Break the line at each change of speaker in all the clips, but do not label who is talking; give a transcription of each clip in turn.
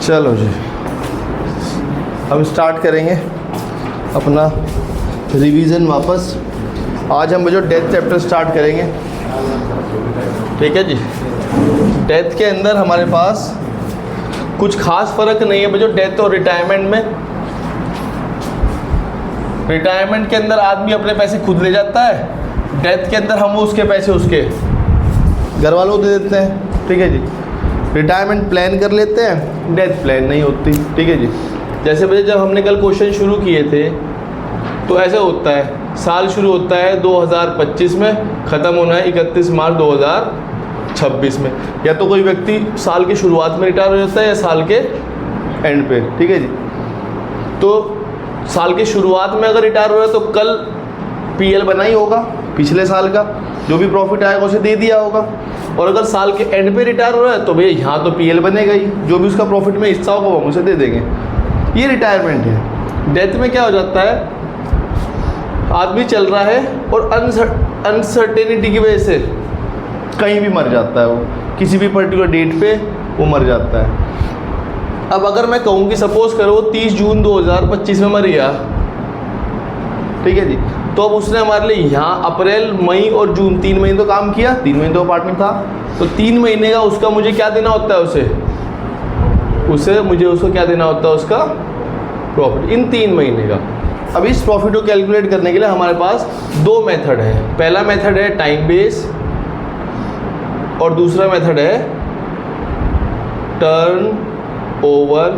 चलो जी, हम स्टार्ट करेंगे अपना रिवीजन वापस। आज हम जो डेथ चैप्टर स्टार्ट करेंगे, ठीक है जी। डेथ के अंदर हमारे पास कुछ खास फ़र्क नहीं है बच्चों डेथ और रिटायरमेंट में। रिटायरमेंट के अंदर आदमी अपने पैसे खुद ले जाता है, डेथ के अंदर हम उसके पैसे उसके घर वालों को दे देते हैं, ठीक है जी। रिटायरमेंट प्लान कर लेते हैं, डेथ प्लान नहीं होती, ठीक है जी। जैसे बच्चे जब हमने कल क्वेश्चन शुरू किए थे तो ऐसे होता है, साल शुरू होता है 2025 में, ख़त्म होना है 31 मार्च 2026 में। या तो कोई व्यक्ति साल की शुरुआत में रिटायर हो जाता है या साल के एंड पे, ठीक है जी। तो साल की शुरुआत में अगर रिटायर हो रहा है तो कल पीएल बना ही होगा, पिछले साल का जो भी प्रॉफिट आएगा उसे दे दिया होगा। और अगर साल के एंड पे रिटायर हो रहा है तो भैया यहाँ तो पीएल बनेगा ही, जो भी उसका प्रॉफिट में हिस्सा होगा वो हम उसे दे देंगे। ये रिटायरमेंट है। डेथ में क्या हो जाता है, आदमी चल रहा है और अनसर्टेनिटी की वजह से कहीं भी मर जाता है, वो किसी भी पर्टिकुलर डेट पे वो मर जाता है। अब अगर मैं कहूँ कि सपोज करो 30 जून 2025 में मर गया, ठीक है जी, तो अब उसने हमारे लिए यहाँ अप्रैल मई और जून 3 महीने तो काम किया, 3 महीने तो अपार्टमेंट था, तो 3 महीने का उसका मुझे क्या देना होता है, मुझे उसको क्या देना होता है, उसका प्रॉफिट इन 3 महीने का। अब इस प्रॉफिट को कैलकुलेट करने के लिए हमारे पास दो मेथड है। पहला मेथड है टाइम बेस और दूसरा मेथड है टर्न ओवर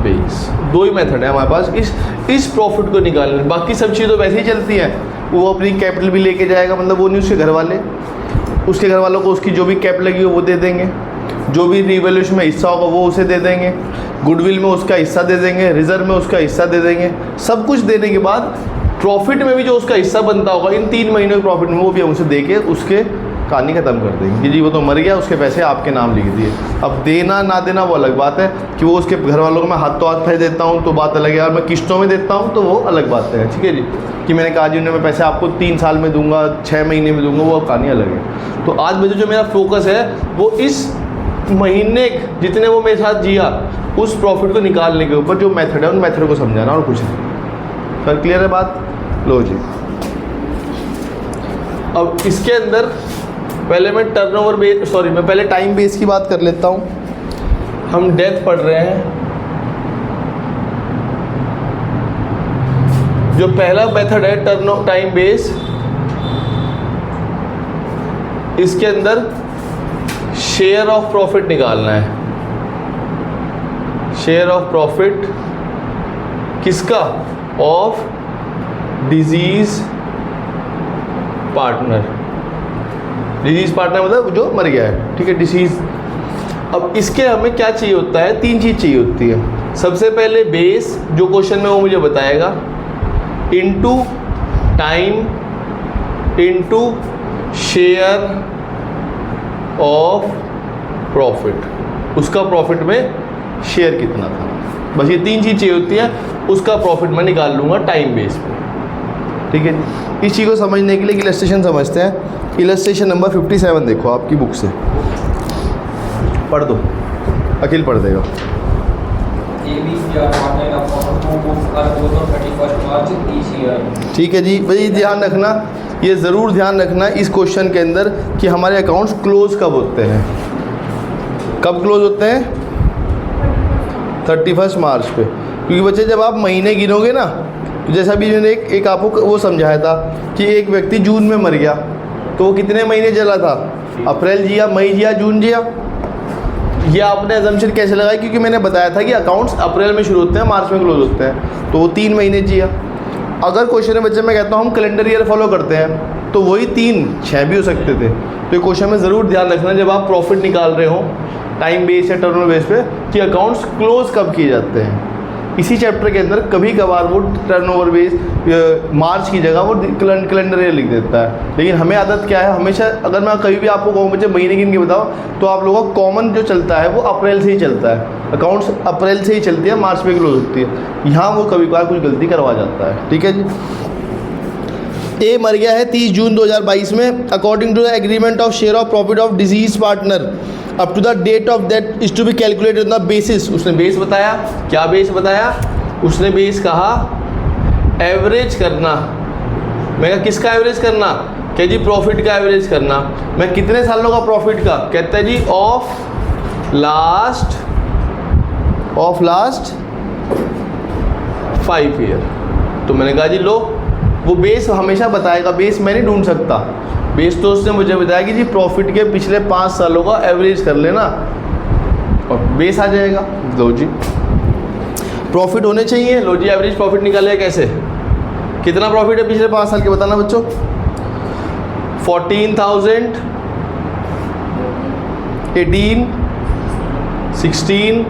बेस। दो ही मेथड है हमारे पास इस प्रॉफिट को निकालने। बाकी सब चीज़ तो वैसे ही चलती हैं, वो अपनी कैपिटल भी लेके जाएगा, मतलब वो नहीं, उसके घर वाले, उसके घर वालों को उसकी जो भी कैप लगी हो वो दे देंगे, जो भी रिवैल्यूएशन में हिस्सा होगा वो उसे दे देंगे, गुडविल में उसका हिस्सा दे देंगे, रिजर्व में उसका हिस्सा दे देंगे। सब कुछ देने के बाद प्रॉफिट में भी जो उसका हिस्सा बनता होगा इन 3 महीनों के प्रॉफिट में, वो भी हम उसे दे के उसके कहानी ख़त्म कर देंगे कि जी वो तो मर गया, उसके पैसे आपके नाम लिख दिए। अब देना ना देना वो अलग बात है, कि वो उसके घर वालों को मैं हाथों हाथ पैसे देता हूँ तो बात अलग है, और मैं किस्तों में देता हूँ तो वो अलग बात है, ठीक है जी। कि मैंने कहा जी उन्हें मैं पैसे आपको 3 साल में दूंगा, 6 महीने में दूंगा, वो कहानी अलग है। तो आज मुझे जो मेरा फोकस है वो इस महीने जितने वो मेरे साथ जिया उस प्रॉफिट को निकालने के ऊपर जो मेथड है उन मेथड को समझाना, और कुछ नहीं। सर क्लियर है बात? लो जी, अब इसके अंदर पहले मैं टर्नओवर बेस, मैं पहले टाइम बेस की बात कर लेता हूँ। हम डेथ पढ़ रहे हैं। जो पहला मेथड है टाइम बेस, इसके अंदर शेयर ऑफ प्रॉफिट निकालना है। शेयर ऑफ प्रॉफिट किसका? Of deceased partner. Disease partner मतलब जो मर गया है, ठीक है, डिसीज। अब इसके हमें क्या चाहिए होता है, 3 चीज़ चाहिए होती है। सबसे पहले बेस, जो क्वेश्चन में वो मुझे बताएगा, into time into share of profit. उसका प्रॉफिट में शेयर कितना था, बस ये 3 चीज़ चाहिए होती है। उसका प्रॉफिट मैं निकाल लूँगा टाइम बेस पे, ठीक है जी। इस चीज़ को समझने के लिए इलस्ट्रेशन समझते हैं। इलस्ट्रेशन नंबर 57 देखो आपकी बुक से, पढ़ दो, अखिल पढ़ देगा। ठीक है जी भाई, ध्यान रखना, ये ज़रूर ध्यान रखना इस क्वेश्चन के अंदर कि हमारे अकाउंट्स क्लोज कब होते हैं। कब क्लोज होते हैं? 31 मार्च पे। क्योंकि बच्चे जब आप महीने गिनोगे ना, तो जैसा भी मैंने एक आपको वो समझाया था कि एक व्यक्ति जून में मर गया तो वो कितने महीने जला था? अप्रैल जिया, मई जिया, जून जिया। ये आपने अजम्पशन कैसे लगाई? क्योंकि मैंने बताया था कि अकाउंट्स अप्रैल में शुरू होते हैं, मार्च में क्लोज होते हैं, तो वो 3 महीने जिया। अगर क्वेश्चन में बच्चे मैं कहता हूँ हम कैलेंडर ईयर फॉलो करते हैं तो वही 3, 6 भी हो सकते थे। तो ये क्वेश्चन में ज़रूर ध्यान रखना जब आप प्रॉफिट निकाल रहे हो टाइम बेस या टर्नओवर बेस पे, कि अकाउंट्स क्लोज कब किए जाते हैं। इसी चैप्टर के अंदर कभी कभार वो टर्नओवर बेस मार्च की जगह वो कैलेंडर ईयर लिख देता है, लेकिन हमें आदत क्या है, हमेशा अगर मैं कभी भी आपको कहूँ बच्चे महीने गिन के बताओ, तो आप लोगों का कॉमन जो चलता है वो अप्रैल से ही चलता है। अकाउंट्स अप्रैल से ही चलती है, मार्च में क्लोज होती है। यहाँ वो कभी कभार कुछ गलती करवा जाता है, ठीक है जी। ए मर गया है 30 जून 2022 में। According to the agreement of share of profit of deceased partner up to the date of death is to be calculated on the basis. उसने बेस बताया, क्या बेस बताया? उसने बेस कहा एवरेज करना। मैं कहा किसका एवरेज करना? क्या जी प्रॉफिट का एवरेज करना। मैं कितने सालों का प्रॉफिट का? कहते हैं जी ऑफ लास्ट 5 ईयर। तो मैंने कहा जी लो, वो बेस हमेशा बताएगा, बेस मैं नहीं ढूंढ सकता। बेस तो उसने मुझे बताया कि जी प्रॉफिट के पिछले 5 सालों का एवरेज कर लेना और बेस आ जाएगा। लो जी प्रॉफिट होने चाहिए, लो जी एवरेज प्रॉफिट निकाले कैसे? कितना प्रॉफिट है पिछले 5 साल के बताना बच्चों? 14,000, 18, 16,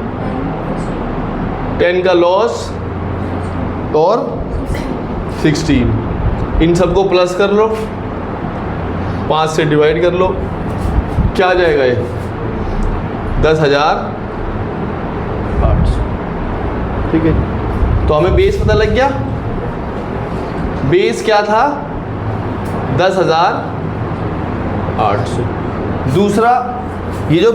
10 का लॉस और 16। इन सबको प्लस कर लो, 5 से डिवाइड कर लो, क्या आ जाएगा ये? 10,800। ठीक है, तो हमें बेस पता लग गया। बेस क्या था? 10,800। दूसरा ये जो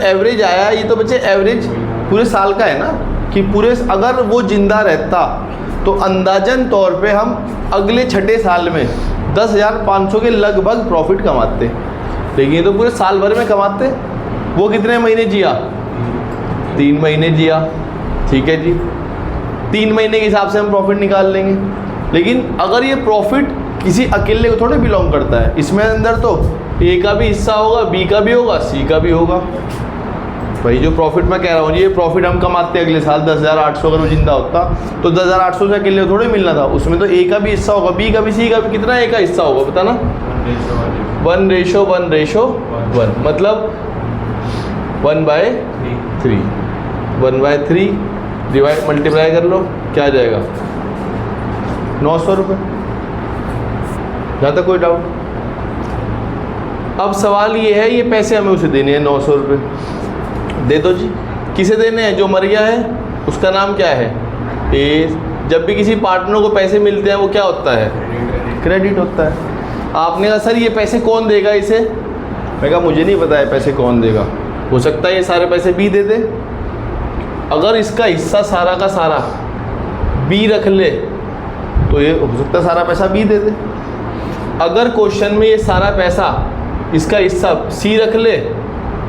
एवरेज आया, ये तो बच्चे एवरेज पूरे साल का है ना, कि पूरे अगर वो जिंदा रहता तो अंदाजन तौर पे हम अगले छठे साल में 10,500 के लगभग प्रॉफिट कमाते। लेकिन ये तो पूरे साल भर में कमाते। वो कितने महीने जिया? 3 महीने जिया। ठीक है जी, 3 महीने के हिसाब से हम प्रॉफिट निकाल लेंगे। लेकिन अगर ये प्रॉफिट किसी अकेले को थोड़े बिलोंग करता है, इसमें अंदर तो ए का भी हिस्सा होगा, बी का भी होगा, सी का भी होगा। भाई जो प्रॉफिट मैं कह रहा हूँ, ये प्रॉफिट हम कमाते अगले साल 10,800, अगर वो जिंदा होता तो 10,800 से अकेले थोड़े मिलना था। उसमें तो ए का भी हिस्सा होगा, बी का भी, सी का भी। कितना ए का हिस्सा होगा बताना? 1:1:1, मतलब 1/3। 1/3 डिवाइड मल्टीप्लाई कर लो, क्या आ जाएगा? 900 रुपये। जहाँ तक कोई डाउट? अब सवाल ये है, ये पैसे हमें उसे देने हैं 900 रुपये। दे दो जी। किसे देने हैं? जो मर गया है, उसका नाम क्या है? ए। जब भी किसी पार्टनर को पैसे मिलते हैं वो क्या होता है? क्रेडिट होता है। आपने कहा सर ये पैसे कौन देगा इसे? मैं कहा मुझे नहीं पता है पैसे कौन देगा, हो सकता है ये सारे पैसे बी दे दे। अगर इसका हिस्सा सारा का सारा बी रख ले तो ये हो सकता है सारा पैसा बी दे दे। अगर क्वेश्चन में ये सारा पैसा, इसका हिस्सा सी रख ले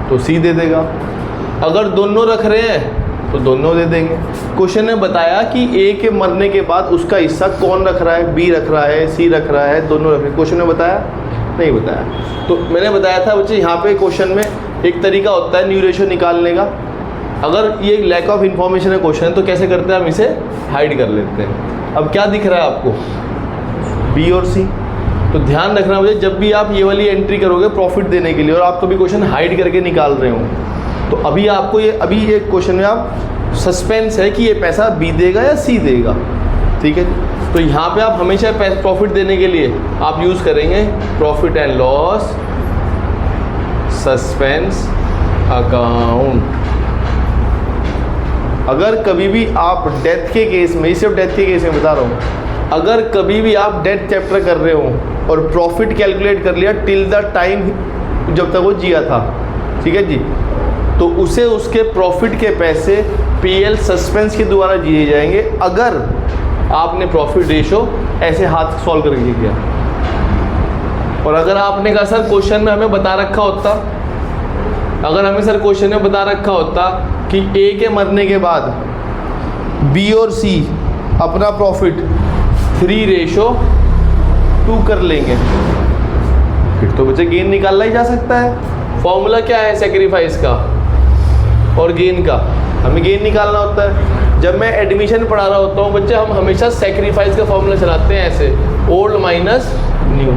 तो सी दे देगा। अगर दोनों रख रहे हैं तो दोनों दे देंगे। क्वेश्चन ने बताया कि ए के मरने के बाद उसका हिस्सा कौन रख रहा है? बी रख रहा है, सी रख रहा है, दोनों रख रहे हैं। क्वेश्चन ने बताया? नहीं बताया। तो मैंने बताया था बच्चे, यहाँ पे क्वेश्चन में एक तरीका होता है न्यू रेशियो निकालने का। अगर ये लैक ऑफ इन्फॉर्मेशन है क्वेश्चन, तो कैसे करते हैं हम? इसे हाइड कर लेते हैं। अब क्या दिख रहा है आपको? बी और सी। तो ध्यान रखना मुझे, जब भी आप ये वाली एंट्री करोगे प्रॉफिट देने के लिए और आप कभी क्वेश्चन हाइड करके निकाल रहे हो, तो अभी आपको अभी ये क्वेश्चन में आप सस्पेंस है कि ये पैसा बी देगा या सी देगा। ठीक है, तो यहाँ पे आप हमेशा प्रॉफिट देने के लिए आप यूज़ करेंगे profit and loss suspense account. अगर कभी भी आप डेथ के केस में, सिर्फ डेथ के केस में बता रहा हूँ, अगर कभी भी आप डेथ चैप्टर कर रहे हो और प्रॉफिट कैलकुलेट कर लिया टिल द टाइम जब तक वो जिया था, ठीक है जी, तो उसे उसके प्रॉफिट के पैसे पीएल सस्पेंस के द्वारा दिए जाएंगे, अगर आपने प्रॉफिट रेशो ऐसे हाथ सॉल्व करके किया। और अगर आपने कहा सर क्वेश्चन में हमें बता रखा होता, अगर हमें सर क्वेश्चन में बता रखा होता कि ए के मरने के बाद बी और सी अपना प्रॉफिट 3:2 कर लेंगे, फिर तो बच्चे गेन निकालना ही जा सकता है। फॉर्मूला क्या है सेक्रीफाइस का और गेन का? हमें गेन निकालना होता है। जब मैं एडमिशन पढ़ा रहा होता हूँ बच्चे, हम हमेशा सेक्रीफाइस का फॉर्मूला चलाते हैं ऐसे, ओल्ड माइनस न्यू।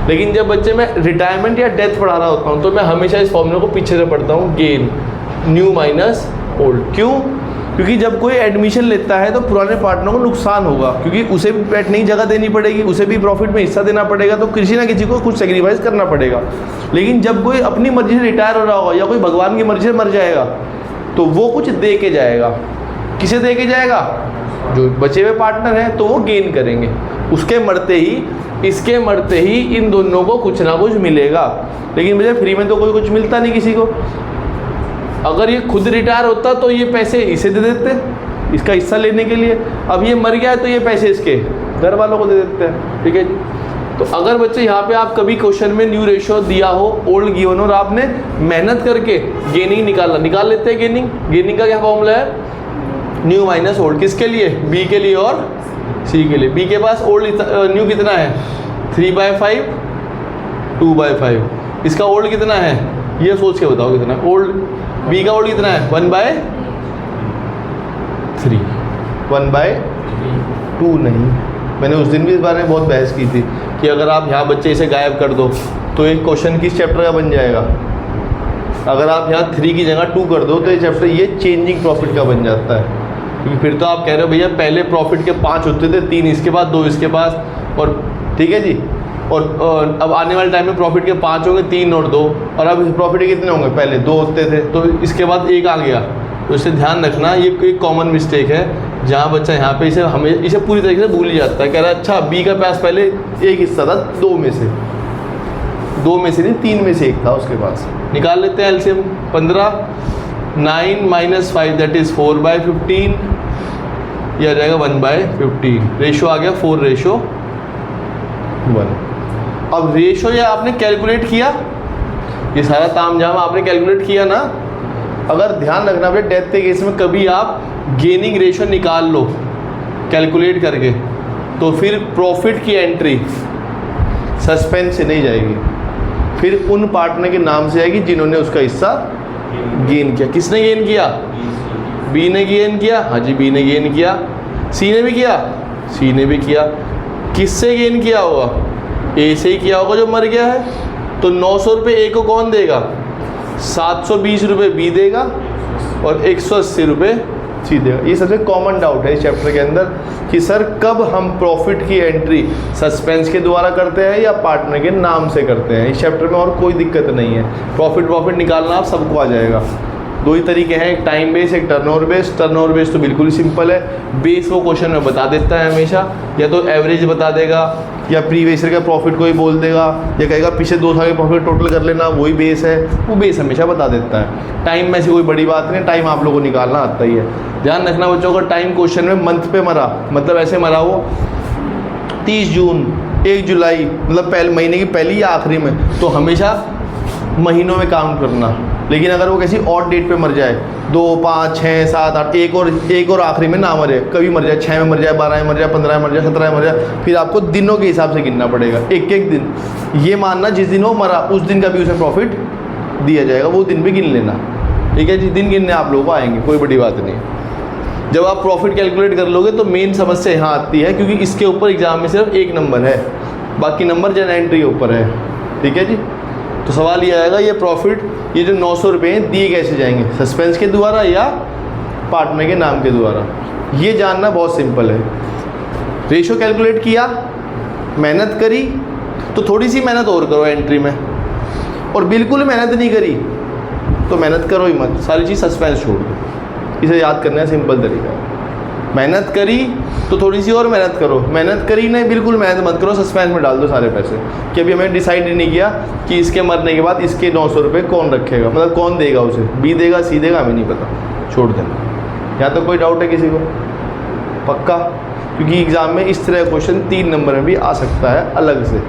लेकिन जब बच्चे मैं रिटायरमेंट या डेथ पढ़ा रहा होता हूँ तो मैं हमेशा इस फॉर्मूले को पीछे से पढ़ता हूँ, गेन न्यू माइनस ओल्ड। क्यों? क्योंकि जब कोई एडमिशन लेता है तो पुराने पार्टनर को नुकसान होगा, क्योंकि उसे भी नई जगह देनी पड़ेगी, उसे भी प्रॉफिट में हिस्सा देना पड़ेगा, तो किसी ना किसी को कुछ सेक्रीफाइस करना पड़ेगा। लेकिन जब कोई अपनी मर्जी से रिटायर हो रहा होगा या कोई भगवान की मर्जी से मर जाएगा तो वो कुछ दे के जाएगा। किसे दे के जाएगा? जो बचे हुए पार्टनर हैं, तो वो गेन करेंगे। उसके मरते ही इसके मरते ही इन दोनों को कुछ ना कुछ मिलेगा। लेकिन मुझे फ्री में तो कोई कुछ मिलता नहीं किसी को। अगर ये खुद रिटायर होता तो ये पैसे इसे दे देते इसका हिस्सा लेने के लिए। अब ये मर गया है तो ये पैसे इसके घर वालों को दे देते हैं। ठीक है जी। तो अगर बच्चे यहाँ पे आप कभी क्वेश्चन में न्यू रेशियो दिया हो, ओल्ड गिवन हो, और आपने मेहनत करके गेनिंग निकाल लेते हैं। गेनिंग का क्या फॉर्मूला है? New minus old. किसके लिए? बी के लिए और सी के लिए। बी के पास ओल्ड न्यू कितना है? 3/5 2/5। इसका ओल्ड कितना है ये सोच के बताओ कितना है ओल्ड। बी का ओल्ड कितना है? 1/3। 1/2 नहीं। मैंने उस दिन भी इस बारे में बहुत बहस की थी कि अगर आप यहाँ बच्चे इसे गायब कर दो तो एक क्वेश्चन किस चैप्टर का बन जाएगा। अगर आप यहाँ 3 की जगह 2 कर दो तो ये चैप्टर ये चेंजिंग प्रॉफिट का बन जाता है। क्योंकि फिर तो आप कह रहे हो भैया पहले प्रॉफिट के 5 होते थे, 3 इसके पास 2 इसके पास, और ठीक है जी। और अब आने वाले टाइम में प्रॉफिट के 5 होंगे, 3 और 2, और अब प्रॉफिट के कितने होंगे? पहले 2 होते थे तो इसके बाद 1 आ गया। तो इससे ध्यान रखना, ये एक कॉमन मिस्टेक है जहाँ बच्चा यहाँ पे इसे पूरी तरीके से भूल ही जाता है। कह रहा है अच्छा बी का पास पहले एक हिस्सा था 2 में से नहीं 3 में से एक था उसके पास। निकाल लेते हैं एलसीएम। 15 9 - 5 that is 4/15। यह आ जाएगा 1/15। रेशो आ गया 4:1। अब रेशो ये आपने कैलकुलेट किया, ये सारा तामझाम आपने कैलकुलेट किया ना। अगर ध्यान रखना बेटा डेथ के केस में कभी आप गेनिंग रेशो निकाल लो कैलकुलेट करके तो फिर प्रॉफिट की एंट्री सस्पेंस से नहीं जाएगी, फिर उन पार्टनर के नाम से आएगी जिन्होंने उसका हिस्सा गेन किया। किसने गेन किया? बी ने गेन किया। हाँ जी बी ने गेन किया। सी ने भी किया? सी ने भी किया। किससे गेन किया होगा? ए से ही किया होगा जो मर गया है। तो 900 रुपये ए को कौन देगा? 720 रुपये बी देगा और 180 रुपये सी देगा। ये सबसे कॉमन डाउट है इस चैप्टर के अंदर कि सर कब हम प्रॉफिट की एंट्री सस्पेंस के द्वारा करते हैं या पार्टनर के नाम से करते हैं। इस चैप्टर में और कोई दिक्कत नहीं है। प्रॉफिट निकालना आप सबको आ जाएगा। 2 ही तरीके हैं, एक टाइम बेस एक टर्नओवर बेस। टर्नओवर बेस तो बिल्कुल ही सिंपल है। बेस वो क्वेश्चन में बता देता है हमेशा, या तो एवरेज बता देगा या प्रीवियस ईयर का प्रॉफिट को ही बोल देगा या कहेगा पिछले 2 साल के प्रॉफिट टोटल कर लेना, वही बेस है। वो बेस हमेशा बता देता है। टाइम में ऐसी कोई बड़ी बात नहीं, टाइम आप लोगों को निकालना आता ही है। ध्यान रखना बच्चों, अगर टाइम क्वेश्चन में मंथ पे मरा, मतलब ऐसे मरा वो 30 जून 1 जुलाई, मतलब महीने की पहली या आखिरी में, तो हमेशा महीनों में काउंट करना। लेकिन अगर वो किसी और डेट पे मर जाए 2, 5, 6, 7, 8, एक और आखिरी में ना मरे, कभी मर जाए 6 में मर जाए, 12 में मर जाए, 15 में मर जाए, 17 में मर जाए, फिर आपको दिनों के हिसाब से गिनना पड़ेगा। एक दिन ये मानना जिस दिन वो मरा उस दिन का भी उसे प्रॉफिट दिया जाएगा, वो दिन भी गिन लेना। ठीक है जी। दिन गिनने आप लोगों को आएंगे, कोई बड़ी बात नहीं। जब आप प्रॉफिट कैलकुलेट कर लोगे तो मेन समस्या यहाँ आती है, क्योंकि इसके ऊपर एग्जाम में सिर्फ 1 नंबर है, बाकी नंबर जनरल एंट्री के ऊपर है। ठीक है जी। तो सवाल ये आएगा ये प्रॉफिट ये जो 900 रुपये हैं दिए कैसे जाएंगे, सस्पेंस के द्वारा या पार्टनर के नाम के द्वारा। ये जानना बहुत सिंपल है। रेशो कैलकुलेट किया, मेहनत करी, तो थोड़ी सी मेहनत और करो एंट्री में, और बिल्कुल मेहनत नहीं करी तो मेहनत करो ही मत, सारी चीज़ सस्पेंस छोड़ दो। इसे याद करना है, सिंपल तरीका है। मेहनत करी तो थोड़ी सी और मेहनत करो, मेहनत करी नहीं बिल्कुल मेहनत मत करो, सस्पेंस में डाल दो सारे पैसे कि अभी हमें डिसाइड ही नहीं किया कि इसके मरने के बाद इसके 900 रुपये कौन रखेगा, मतलब कौन देगा उसे, बी देगा सी देगा, हमें नहीं पता, छोड़ देना। यहाँ तो कोई डाउट है किसी को? पक्का? क्योंकि एग्ज़ाम में इस तरह का क्वेश्चन 3 नंबर में भी आ सकता है अलग से।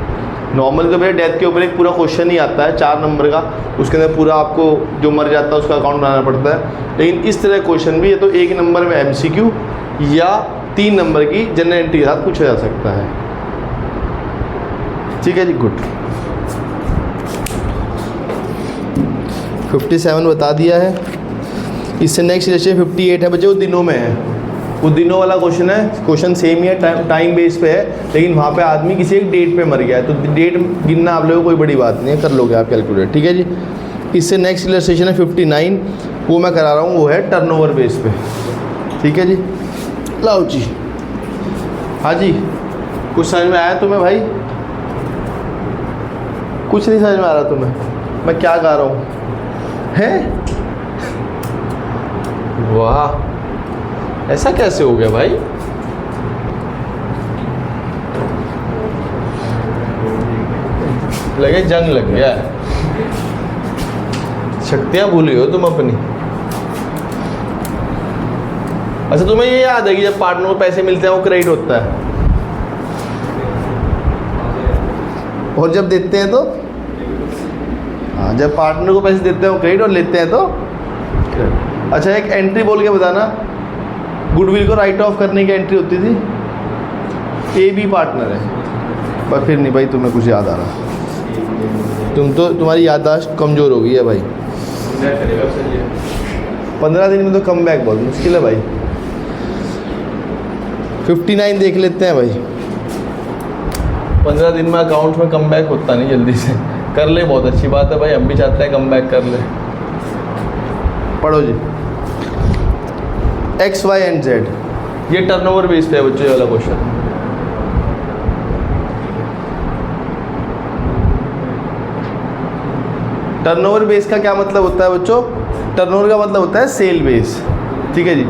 नॉर्मल तो भैया डेथ के ऊपर एक पूरा क्वेश्चन ही आता है 4 नंबर का, उसके अंदर पूरा आपको जो मर जाता है उसका अकाउंट बनाना पड़ता है। लेकिन इस तरह क्वेश्चन भी है तो 1 नंबर में MCQ या 3 नंबर की जनरल एंट्री के साथ पूछा जा सकता है। ठीक है जी, गुड। 57 बता दिया है। इससे नेक्स्ट क्वेश्चन 58 है बच्चे, वो दिनों में है। वो दिनों वाला क्वेश्चन है, क्वेश्चन सेम ही है, टाइम बेस पे है, लेकिन वहाँ पे आदमी किसी एक डेट पे मर गया है, तो डेट गिनना आप लोगों को कोई बड़ी बात नहीं है, कर लोगे आप कैलकुलेट। ठीक है जी। इससे नेक्स्ट इलस्ट्रेशन है 59, वो मैं करा रहा हूँ, वो है टर्नओवर बेस पे। ठीक है जी। लाओ जी। हाँ जी, कुछ समझ में आया तुम्हें भाई? कुछ नहीं समझ में आ रहा तुम्हें? मैं क्या गा रहा हूँ? हैं? वाह, ऐसा कैसे हो गया भाई? लगे जंग लग गया है। शक्तियाँ भूली हो तुम अपनी। अच्छा तुम्हें ये याद है कि जब पार्टनर को पैसे मिलते हैं वो क्रेडिट होता है, और जब देते हैं तो हाँ, जब पार्टनर को पैसे देते हैं वो क्रेडिट और लेते हैं तो क्रेडिट। अच्छा एक एंट्री बोल के बताना, गुडविल को राइट ऑफ करने की एंट्री होती थी। ए बी पार्टनर है, पर फिर नहीं भाई तुम्हें कुछ याद आ रहा, तुम्हारी याददाश्त कमज़ोर हो गई है भाई। 15 दिन में तो कम बैक बहुत मुश्किल है भाई। 59 देख लेते हैं भाई। 15 दिन में अकाउंट में कम बैक होता नहीं जल्दी से, कर ले बहुत अच्छी बात है भाई, हम भी चाहते हैं कम बैक कर ले। पढ़ो जी, एक्स वाई एंड जेड, ये टर्नओवर बेस पे है बच्चों, ये वाला क्वेश्चन। टर्नओवर बेस का क्या मतलब होता है बच्चों? टर्नओवर का मतलब होता है सेल बेस, ठीक है जी।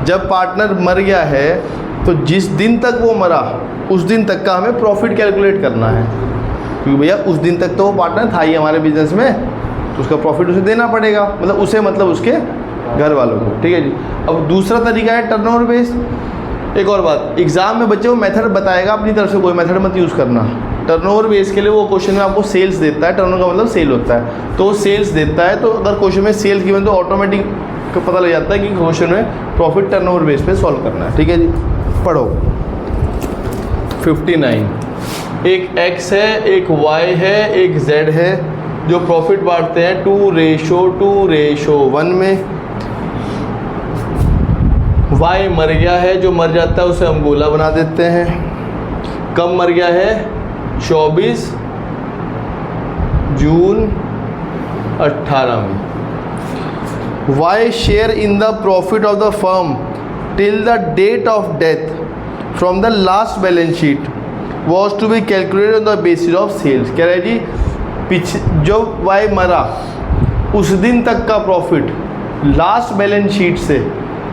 जब पार्टनर मर गया है तो जिस दिन तक वो मरा उस दिन तक का हमें प्रॉफिट कैलकुलेट करना है, क्योंकि भैया उस दिन तक तो वो पार्टनर था ही हमारे बिजनेस में, तो उसका प्रॉफिट उसे देना पड़ेगा, मतलब उसे मतलब उसके घर वालों को, ठीक है जी। अब दूसरा तरीका है टर्नओवर बेस। एक और बात, एग्जाम में बच्चे वो मेथड बताएगा, अपनी तरफ से कोई मेथड मत यूज़ करना। टर्नओवर बेस के लिए वो क्वेश्चन में आपको सेल्स देता है, टर्नओवर का मतलब सेल होता है, तो सेल्स देता है, तो अगर क्वेश्चन में सेल्स गिवन तो ऑटोमेटिक पता लग जाता है कि क्वेश्चन में प्रॉफिट टर्नओवर बेस पे सॉल्व करना है, ठीक है जी। पढ़ो 59, एक x है, एक y है, एक z है, जो प्रॉफिट बांटते हैं 2:2:1 में। y मर गया है, जो मर जाता है उसे हम गोला बना देते हैं। कब मर गया है? 24 जून 18 में। y share in the profit of the firm till the date of death from the last balance sheet was to be calculated on the basis of sales. कह रहे जी जो y मरा उस दिन तक का प्रॉफिट लास्ट बैलेंस शीट से,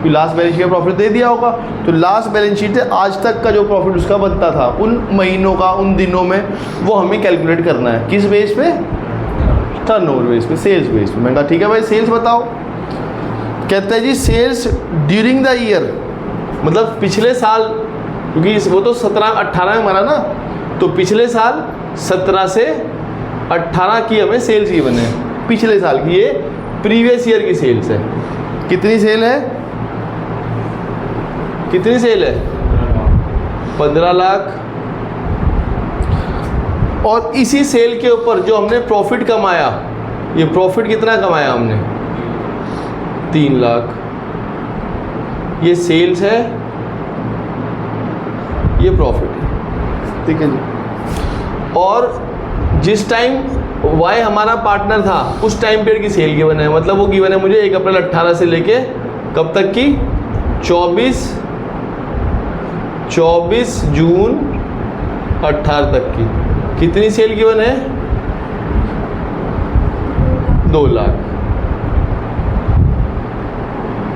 last balance sheet का प्रॉफिट दे दिया होगा, तो लास्ट बैलेंस शीट से आज तक का जो प्रॉफिट उसका बनता था उन महीनों का, उन दिनों में, वो हमें कैलकुलेट करना है। किस बेस पे? टर्नओवर बेस पे, सेल्स बेस पे। मैंने कहा ठीक है भाई सेल्स बताओ। कहते हैं जी सेल्स ड्यूरिंग द ईयर, मतलब पिछले साल, क्योंकि वो तो 17-18 में मरा ना, तो पिछले साल 17 से 18 की हमें सेल्स की बने, पिछले साल की, ये प्रीवियस ईयर की सेल्स है। कितनी सेल है? कितनी सेल है? 15 लाख। और इसी सेल के ऊपर जो हमने प्रॉफिट कमाया, ये प्रॉफिट कितना कमाया हमने? 3 लाख। ये सेल्स है, ये प्रॉफिट है, ठीक है जी। और जिस टाइम y हमारा पार्टनर था उस टाइम पीरियड की सेल गिवन है, मतलब वो गिवन है मुझे 1 अप्रैल 18 से लेके कब तक की? 24 जून 18 तक की। कितनी सेल गिवन है? 2 लाख,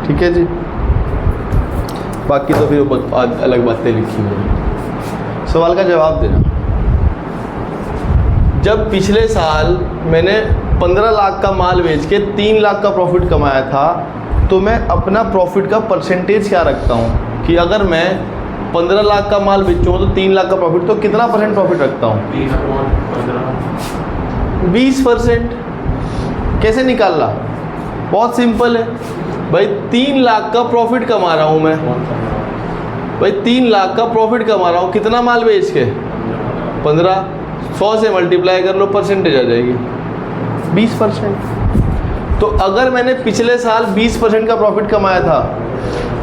ठीक है जी। बाकी तो फिर अलग बातें लिखी हुई। सवाल का जवाब देना। जब पिछले साल मैंने 15 लाख का माल बेच के 3 लाख का प्रॉफिट कमाया था, तो मैं अपना प्रॉफिट का परसेंटेज क्या रखता हूँ कि अगर मैं 15 लाख का माल बेचूँ तो 3 लाख का प्रॉफिट, तो कितना % प्रॉफिट रखता हूँ? 20%। कैसे निकालना? बहुत सिंपल है भाई, 3 लाख का प्रॉफिट कमा रहा हूँ मैं भाई, 3 लाख का प्रॉफिट कमा रहा हूँ, कितना माल बेच के? 15, 100 से मल्टीप्लाई कर लो, परसेंटेज आ जाएगी 20%। तो अगर मैंने पिछले साल 20% का प्रॉफिट कमाया था,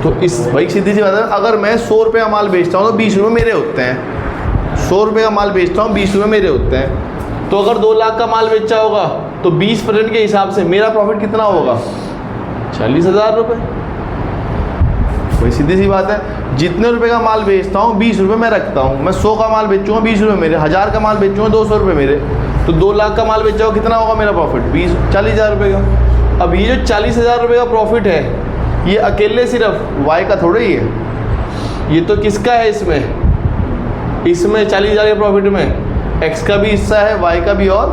तो इस भाई सीधी सी बात है, अगर मैं 100 रुपये का माल बेचता हूँ तो 20 रुपये मेरे होते हैं। 100 रुपये का माल बेचता हूँ, 20 रुपये मेरे होते हैं। तो अगर 2 लाख का माल बेचा होगा तो 20% के हिसाब से मेरा प्रॉफिट कितना होगा? 40,000 रुपये। वही सीधी सी बात है, जितने रुपए का माल बेचता हूँ 20 रुपये मैं रखता हूँ। मैं 100 का माल बेचूँगा 20 रुपये मेरे, 1000 का माल बेचूँगा 200 रुपये मेरे, तो 2 लाख का माल बेचा हो कितना होगा मेरा प्रॉफिट? 40,000 रुपये का। अब ये जो 40,000 रुपये का प्रॉफिट है, ये अकेले सिर्फ वाई का थोड़ा ही है, ये तो किसका है? इसमें 40,000 के प्रॉफिट में एक्स का भी हिस्सा है, वाई का भी, और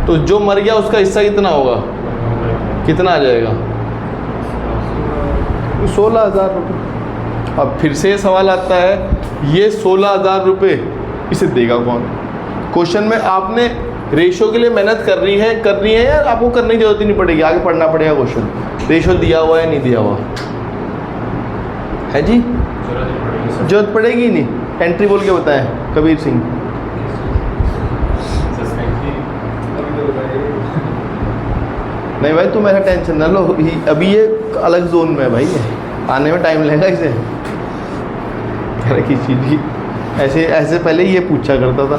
तो जो मर गया उसका हिस्सा कितना होगा, कितना आ जाएगा, 16,000 रुपये। अब फिर से सवाल आता है, ये 16,000 रुपये इसे देगा कौन? क्वेश्चन में आपने रेशो के लिए मेहनत करनी है यार, आपको करने की जरूरत ही नहीं पड़ेगी, आगे पढ़ना पड़ेगा क्वेश्चन। रेशो दिया हुआ है नहीं दिया हुआ है जी, जरूरत पड़ेगी नहीं। एंट्री बोल के बताएं कबीर सिंह। नहीं भाई तुम ऐसा टेंशन ना लो, अभी ये अलग जोन में है भाई, आने में टाइम लगेगा इसे। किसी चीज़ ऐसे पहले ये पूछा करता था।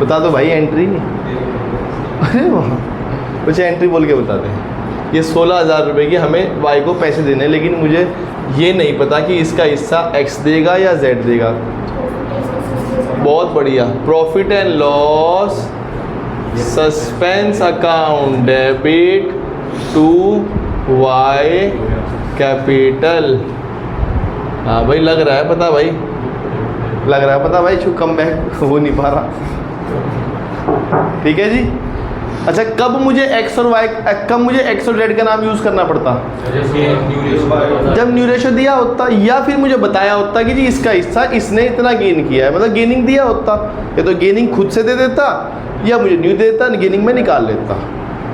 बता दो भाई एंट्री। अरे वाह, कुछ एंट्री बोल के बताते हैं। ये 16,000 रुपये की हमें वाई को पैसे देने, लेकिन मुझे ये नहीं पता कि इसका हिस्सा एक्स देगा या जेड देगा। बहुत बढ़िया। Profit and loss suspense account debit to Y capital. हाँ भाई लग रहा है पता भाई, लग रहा है पता भाई, छू कम बैक हो नहीं पा रहा। ठीक है जी। अच्छा कब मुझे एक्स और वाई, कब मुझे एक्स और जेड का नाम यूज़ करना पड़ता? जब न्यू रेशो दिया होता, या फिर मुझे बताया होता कि जी इसका हिस्सा इसने इतना गेन किया है, मतलब गेनिंग दिया होता। या तो गेनिंग खुद से दे देता या मुझे न्यू दे देता, गेनिंग में निकाल लेता।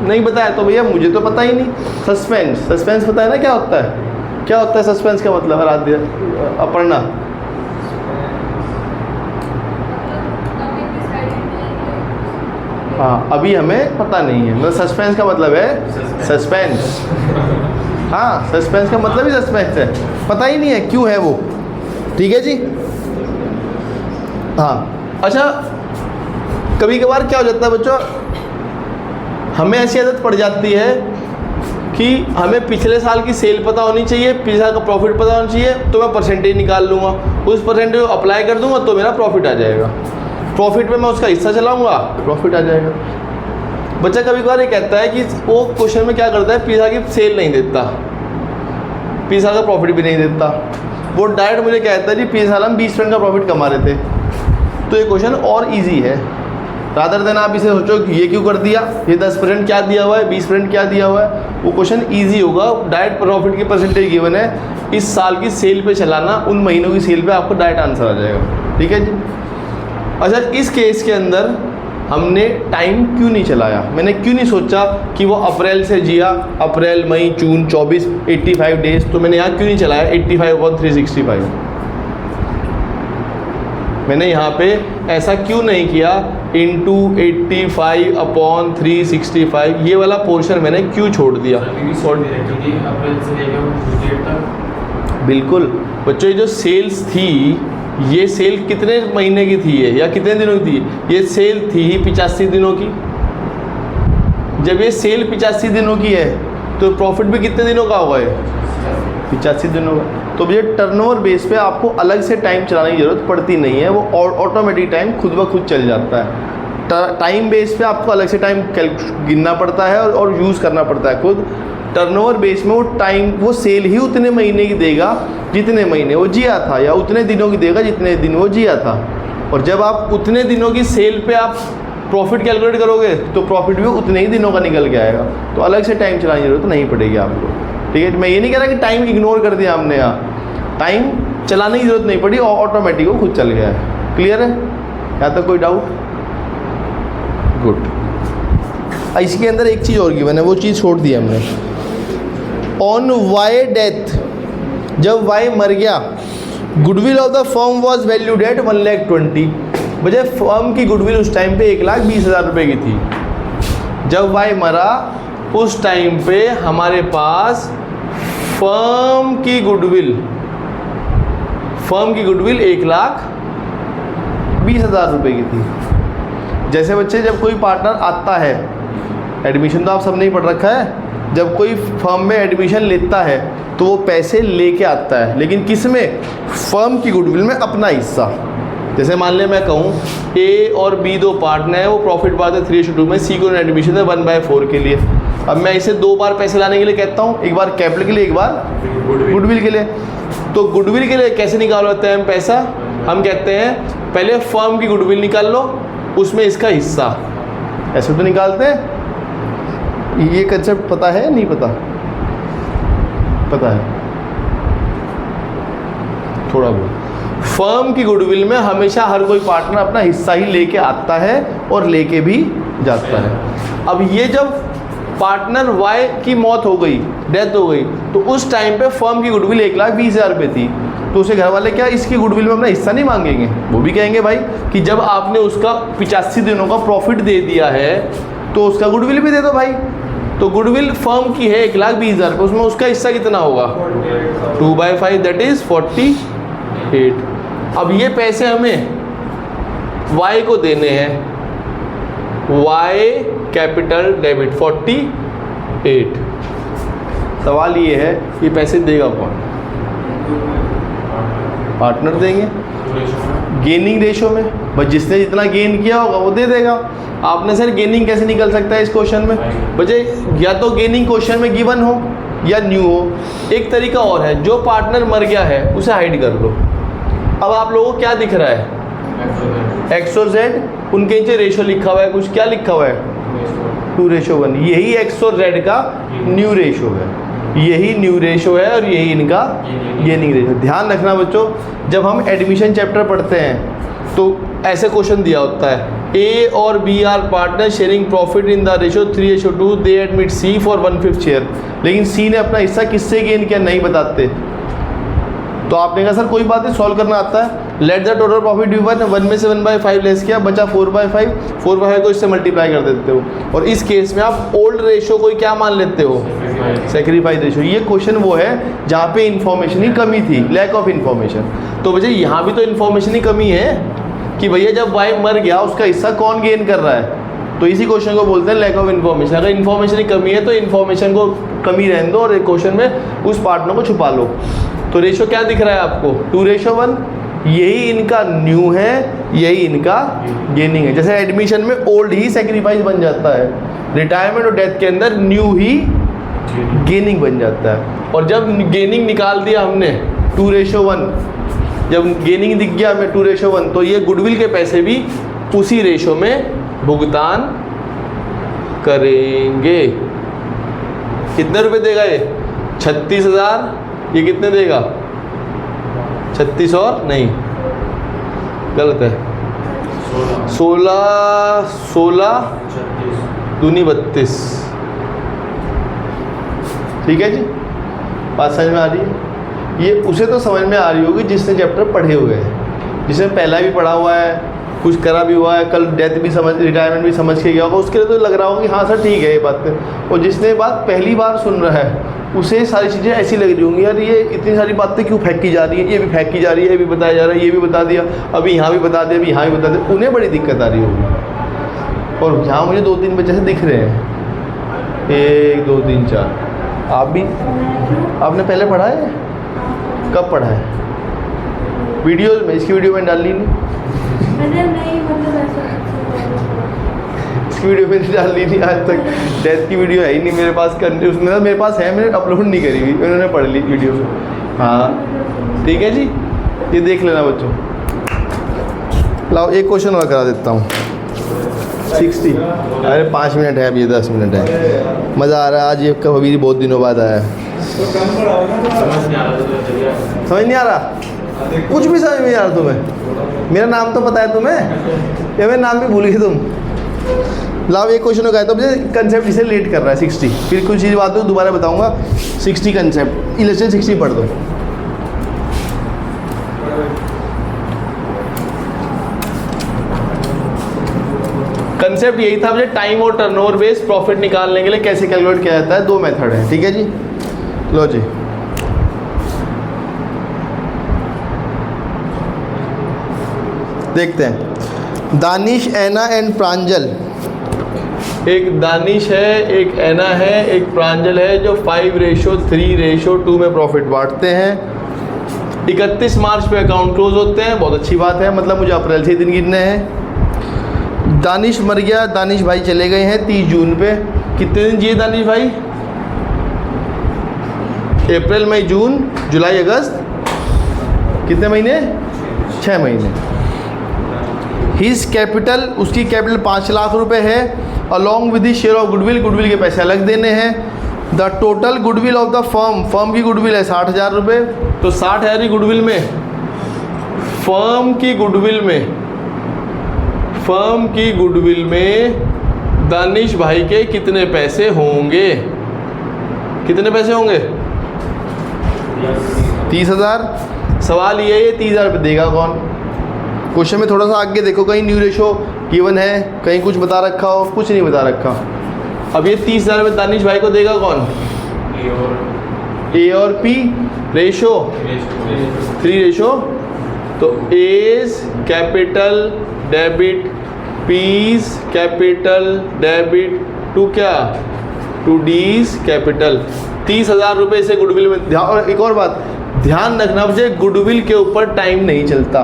नहीं बताया तो भैया मुझे तो पता ही नहीं। सस्पेंस पता है ना क्या होता है? क्या होता है सस्पेंस का मतलब? अपर्णा हाँ, अभी हमें पता नहीं है। मतलब सस्पेंस का मतलब है सस्पेंस। हाँ, सस्पेंस का मतलब ही सस्पेंस है, पता ही नहीं है क्यों है वो। ठीक है जी। हाँ अच्छा, कभी कभार क्या हो जाता है बच्चों, हमें ऐसी आदत पड़ जाती है कि हमें पिछले साल की सेल पता होनी चाहिए, पिछले साल का प्रॉफिट पता होना चाहिए, तो मैं परसेंटेज निकाल लूँगा, उस परसेंटेज को अप्लाई कर दूंगा तो मेरा प्रॉफिट आ जाएगा। प्रॉफिट में मैं उसका हिस्सा चलाऊंगा, प्रॉफिट आ जाएगा। बच्चा कभी कभार ये कहता है कि वो क्वेश्चन में क्या करता है, पिछले साल की सेल नहीं देता, पिछले साल का प्रॉफिट भी नहीं देता, वो डायरेक्ट मुझे कहता है जी पिछले साल हम 20% का प्रॉफिट कमा रहे थे। तो ये क्वेश्चन और ईजी है। रादर देन आप इसे सोचो कि ये क्यों कर दिया, ये 10% क्या दिया हुआ है, 20% क्या दिया हुआ है, वो क्वेश्चन ईजी होगा। डायरेक्ट प्रॉफिट की परसेंटेज गिवन है, इस साल की सेल पे चलाना, उन महीनों की सेल पे आपको डायरेक्ट आंसर आ जाएगा। ठीक है जी। अच्छा इस केस के अंदर हमने टाइम क्यों नहीं चलाया? मैंने क्यों नहीं सोचा कि वो अप्रैल से जिया, अप्रैल मई जून 24 85 डेज, तो मैंने यहाँ क्यों नहीं चलाया 85/365? मैंने यहाँ पे ऐसा क्यों नहीं किया इंटू 85/365? ये वाला पोर्शन मैंने क्यों छोड़ दिया? बिल्कुल बच्चों, ये जो सेल्स थी, ये सेल कितने महीने की थी है या कितने दिनों की थी? ये सेल थी 85 दिनों की। जब ये सेल 85 दिनों की है तो प्रॉफिट भी कितने दिनों का होगा? 85 दिनों का। तो ये टर्नओवर बेस पे आपको अलग से टाइम चलाने की ज़रूरत पड़ती नहीं है, वो ऑटोमेटिक टाइम खुद ब खुद चल जाता है। टाइम बेस पे आपको अलग से टाइम गिनना पड़ता है और यूज़ करना पड़ता है खुद। टर्नओवर बेस में वो टाइम, वो सेल ही उतने महीने की देगा जितने महीने वो जिया था, या उतने दिनों की देगा जितने दिन वो जिया था। और जब आप उतने दिनों की सेल पे आप प्रॉफिट कैलकुलेट करोगे तो प्रॉफिट भी उतने ही दिनों का निकल के आएगा। तो अलग से टाइम चलाने की जरूरत नहीं पड़ेगी आपको। ठीक है, मैं ये नहीं कह रहा कि टाइम इग्नोर कर दिया हमने, यहाँ टाइम चलाने की जरूरत नहीं पड़ी और ऑटोमेटिक वो खुद चल गया है। क्लियर है? यहाँ तक कोई डाउट? गुड। इसके अंदर एक चीज़ और गिवन है, वो चीज़ छोड़ दी हमने। ऑन वाई डेथ, जब वाई मर गया, goodwill of the firm was valued at 1,20,000। बजाय फर्म की गुडविल उस टाइम पे 1,20,000 रुपये की थी। जब वाई मरा उस टाइम पे हमारे पास फर्म की गुडविल 1,20,000 रुपये की थी। जैसे बच्चे जब कोई पार्टनर आता है, एडमिशन तो आप सब नहीं पढ़ रखा है, जब कोई फर्म में एडमिशन लेता है तो वो पैसे लेके आता है, लेकिन किस में? फर्म की गुडविल में अपना हिस्सा। जैसे मान ले मैं कहूँ ए और बी दो पार्टनर है, वो प्रॉफिट बात है 3:2 में, सी को एडमिशन है 1/4 के लिए। अब मैं इसे 2 बार पैसे लाने के लिए कहता हूँ, एक बार कैपिटल के लिए, एक बार गुडविल के लिए। तो गुडविल के लिए कैसे निकाल लेते हैं हम पैसा? हम कहते हैं पहले फर्म की गुडविल निकाल लो, उसमें इसका हिस्सा, ऐसे तो निकालते हैं। ये कंसेप्ट पता है नहीं पता? पता है थोड़ा बहुत। फर्म की गुडविल में हमेशा हर कोई पार्टनर अपना हिस्सा ही लेके आता है और लेके भी जाता है। अब ये जब पार्टनर वाई की मौत हो गई, डेथ हो गई, तो उस टाइम पे फर्म की गुडविल 1,20,000 रुपये थी, तो उसे घर वाले क्या इसकी गुडविल में अपना हिस्सा नहीं मांगेंगे? वो भी कहेंगे भाई कि जब आपने उसका 85 दिनों का प्रॉफिट दे दिया है तो उसका गुडविल भी दे दो भाई। तो गुडविल फर्म की है 1,20,000 रुपये, उसमें उसका हिस्सा कितना होगा? 2/5, दैट इज 48। अब ये पैसे हमें वाई को देने हैं, वाई कैपिटल डेबिट 48। सवाल ये है ये पैसे देगा कौन? पार्टनर देंगे गेनिंग रेशो में, बस जिसने जितना गेन किया होगा वो दे देगा। आपने सर गेनिंग कैसे निकल सकता है इस क्वेश्चन में? बच्चे या तो गेनिंग क्वेश्चन में गिवन हो या न्यू हो। एक तरीका और है, जो पार्टनर मर गया है उसे हाइड कर लो। अब आप लोगों को क्या दिख रहा है? एक्स और जेड, उनके नीचे रेशो लिखा हुआ है, कुछ क्या लिखा हुआ है? 2:1। यही एक्स और जेड का न्यू रेशो है, यही न्यू रेशो है और यही इनका गेनिंग रेशो। ध्यान रखना बच्चों, जब हम एडमिशन चैप्टर पढ़ते हैं तो ऐसे क्वेश्चन दिया होता है, ए और B are partner sharing profit in the ratio 3:2, they admit C for 1/5 share. लेकिन सी ने अपना हिस्सा किससे गेन किया नहीं बताते, तो आपने कहा सर कोई बात नहीं, सॉल्व करना आता है। Let the total profit divide 1 में से 1/5 लेस किया, बचा 4/5। 4/5 को इससे मल्टीप्लाई कर देते हो, और इस केस में आप ओल्ड रेशो को क्या मान लेते हो? Sacrifice ratio. ये क्वेश्चन वो है जहाँ पे इन्फॉर्मेशन की कमी थी, लैक ऑफ इन्फॉर्मेशन। तो भैया यहाँ भी तो इन्फॉर्मेशन की कमी है कि भैया जब वाई मर गया उसका हिस्सा कौन गेन कर रहा है, तो इसी क्वेश्चन को बोलते हैं लैक ऑफ इन्फॉर्मेशन। अगर इन्फॉर्मेशन की कमी है तो इन्फॉर्मेशन को कमी रहने दो और एक क्वेश्चन में उस पार्टनर को छुपा लो। तो रेशो क्या दिख रहा है आपको? 2:1। यही इनका न्यू है, यही इनका गेनिंग है। जैसे एडमिशन में ओल्ड ही सेक्रीफाइस बन जाता है, रिटायरमेंट और डेथ के अंदर न्यू ही गेनिंग बन जाता है। और जब गेनिंग निकाल दिया हमने 2:1, जब गेनिंग दिख गया हमें 2:1, तो ये गुडविल के पैसे भी उसी रेशो में भुगतान करेंगे। कितने रुपए देगा ये? 36,000। ये कितने देगा? 36 और नहीं, गलत है, 16 दूनी 32। ठीक है जी, बात समझ में आ रही है? ये उसे तो समझ में आ रही होगी जिसने चैप्टर पढ़े हुए हैं, जिसने पहला भी पढ़ा हुआ है, कुछ करा भी हुआ है, कल डेथ भी समझ, रिटायरमेंट भी समझ के गया होगा, उसके लिए तो लग रहा होगा कि हाँ सर ठीक है ये बात। और जिसने बात पहली बार सुन रहा है उसे सारी चीज़ें ऐसी लग रही होंगी, यार ये इतनी सारी बातें क्यों फेंकी जा रही है, ये भी फेंकी जा रही है, ये भी बताया जा रहा है, ये भी बता दिया, अभी यहाँ भी बता दिया, अभी यहाँ भी बता दिया। उन्हें बड़ी दिक्कत आ रही होगी। और यहाँ मुझे 2-3 बच्चे से दिख रहे हैं, 1 2 3 4। आप भी, आपने पहले पढ़ा है? कब पढ़ा है? वीडियो में, इसकी वीडियो में डाल ली नहीं? इसकी वीडियो मैंने डाल ली नहीं आज तक। डेथ की वीडियो है ही नहीं मेरे पास, उसमें ना मेरे पास है, मैंने अपलोड नहीं करी हुई, उन्होंने पढ़ ली वीडियो। हाँ ठीक है जी, ये देख लेना बच्चों। लाओ एक क्वेश्चन और करा देता हूँ। 60, अरे 5 मिनट है, अब ये 10 मिनट है। मज़ा आ रहा है आज, ये कभी बहुत दिनों बाद आया है। समझ नहीं आ रहा? कुछ भी समझ नहीं आ रहा तुम्हें? मेरा नाम तो पता है तुम्हें, या मेरा नाम भी भूल गए तुम? लाओ एक क्वेश्चन हो गया, तो मुझे कंसेप्ट इसे लेट कर रहा है 60, फिर कुछ चीज़ बात हो दोबारा बताऊंगा। 60 कंसेप्ट, इलेक्शन 60 पढ़ दो। कंसेप्ट यही था मुझे, टाइम और टर्नओवर बेस्ड प्रॉफिट निकालने के लिए कैसे कैलकुलेट किया जाता है। 2 मेथड है, ठीक है जी। लो जी, देखते हैं। दानिश, ऐना एंड प्रांजल। एक दानिश है, एक ऐना है, एक प्रांजल है, जो 5:3:2 में प्रॉफिट बांटते हैं। 31 मार्च पे अकाउंट क्लोज होते हैं। बहुत अच्छी बात है, मतलब मुझे अप्रैल से दिन गिनने हैं। दानिश मर गया, दानिश भाई चले गए हैं 30 जून पे। कितने दिन जिए दानिश भाई? अप्रैल, मई, जून, जुलाई, अगस्त, कितने महीने? 6 महीने। हिज कैपिटल, उसकी कैपिटल 5 लाख रुपए है। Along with the share of goodwill, goodwill के पैसे अलग देने हैं। The total goodwill of the firm, firm की गुडविल है 60,000 रुपये। तो 60,000 की गुडविल में, फर्म की गुडविल में, फर्म की गुडविल में दानिश भाई के कितने पैसे होंगे? कितने पैसे होंगे? 30,000। सवाल ये है 30,000 रुपये देगा कौन? क्वेश्चन में थोड़ा सा आगे देखो, कहीं न्यू रेशो गिवन है, कहीं कुछ बता रखा हो, कुछ नहीं बता रखा। अब ये 30,000 रुपये दानिश भाई को देगा कौन? ए और पी रेशो 3 रेशो। तो A's capital debit, P's capital debit to क्या? To D's capital. 30,000 रुपये से गुडविल में। और एक और बात ध्यान रखना, मुझे गुडविल के ऊपर टाइम नहीं चलता।